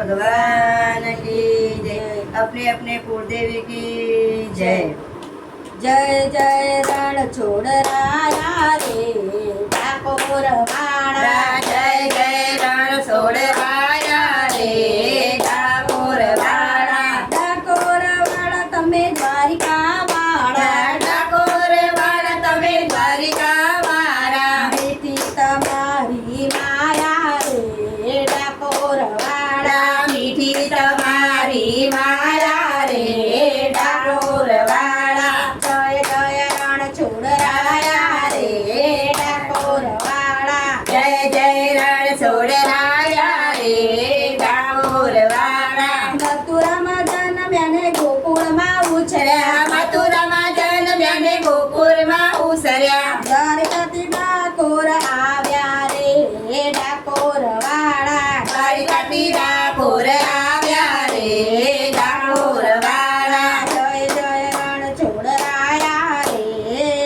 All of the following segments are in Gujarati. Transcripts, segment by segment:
भगवान की जय। अपने अपने कुलदेवी की जय। जय जय रणछोड़राया रे ડાકોર વાળા जय जय रणछोड़राया रे ડાકોર વાળા ડાકોર વાળા તમે દ્વારિકા વાળા ડાકોર વાળા તમે દ્વારિકા વાળા મીઠી તમારી માયા રે ડાકોર વાળા મીઠી તમારી માયા રે ડાકોર વાળા જય જય રણછોડરાયા રે ડાકોર વાળા જય જય રણછોડરાયા રે ડાકોર વાળા મથુરામાં જન્મ્યા ને ગોકુળમાં ઉછર્યા મથુરામાં જન્મ્યા ને ગોકુળમાં ઉછર્યા દ્વારકાથી ડાકોર આવ્યા રે ડાકોર વાળા દ્વારકાથી ડાકોર આવ્યા રે ડાકોર વાળા જય જય રણછોડરાયા રે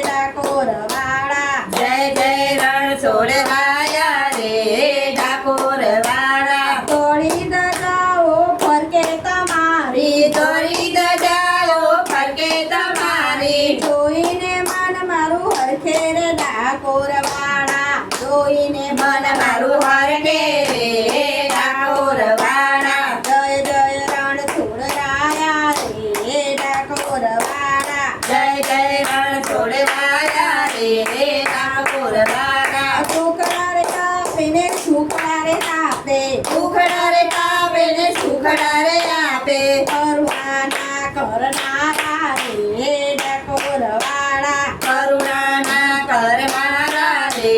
ડાકોર વાળા જય જય રણછોડરાયા રે ડાકોર વાળા તોડી દજાઓ ફરકે તમારી તોડી દજાઓ ફરકે તમારી જોઈને મન મારું હરખે રે ડાકોર વાળા જોઈને મન મારું હરકે રે ડાકોર વાળા જય જય રણછોડરાયા રે ડાકોર વાળા જય જય રણછોડરાયા રે ડાકોર વાળા સુખડા રે કાપીને સુખડા રે તાપે સુખડા રે કાપે ને સુખડા રે આપે કરુણાના કરનારા રે ડાકોર વાળા કરુણાના કર મારા રે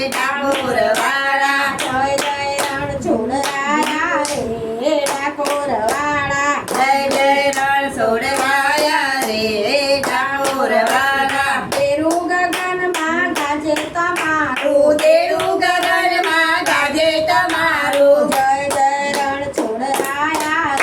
ડાકોર વાળા જય જય રણછોડરાયા રે ડાકોર વાળા જય જય રણછોડરાયા રે ડાકોર વાળા તેરું ગગનમાં ગાજે તમારું ઉદેરું ગગનમાં ગાજે તમારું જય જય રણછોડરાયા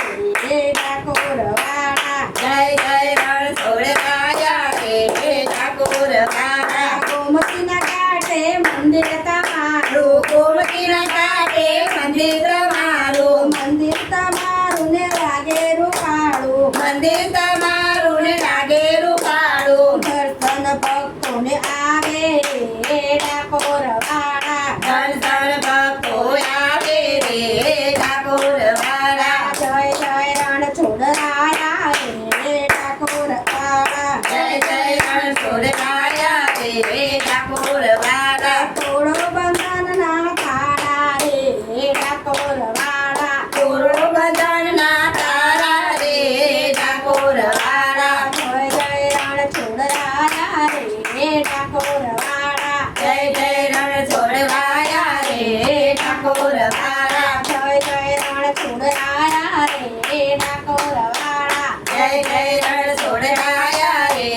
રે ડાકોર વાળા જય જય રણછોડરાયા રે ડાકોર વાળા ગોમતીના કાંઠે મંદિર તમારું ગોમતીના કાંઠે મંદિર તમારું મંદિર તમારું ને લાગે રૂપાળું મંદિર તમારું ને લાગે રૂપાળું દર્શન ભક્તોને આવે રે ડાકોર વાળા ધન ભક્તો આવે રે ડાકોર વાળા જય જય રણછોડરાયા રે ડાકોર વાળા જય જય રણછોડરાયા રે ડાકોર વાળા થોડો બંધનના ખાડા રે ડાકોર વાળા પૂરો બદનના તારા રે ડાકોર વાળા જય જય રણછોડરાયા રે ડાકોર વાળા જય જય રણછોડરાયા રે ડાકોર વાળા જય જય રણછોડરાયા રે ડાકોર વાળા જય જય રણછોડરાયા રે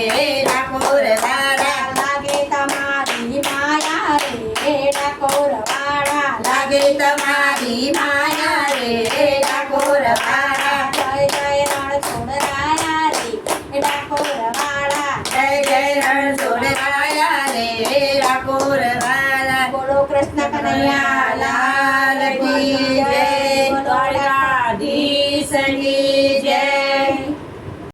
ડાકોર વાળા લાગે તમારી માયા રે ડાકોર વાળા લાગે તમારી માયા રે ડાકોર વાળા જય જય રણછોડરાયા રે ડાકોર વાળા જય જય રણછોડરાયા રે ડાકોર વાળા બોલો કૃષ્ણ કનૈયા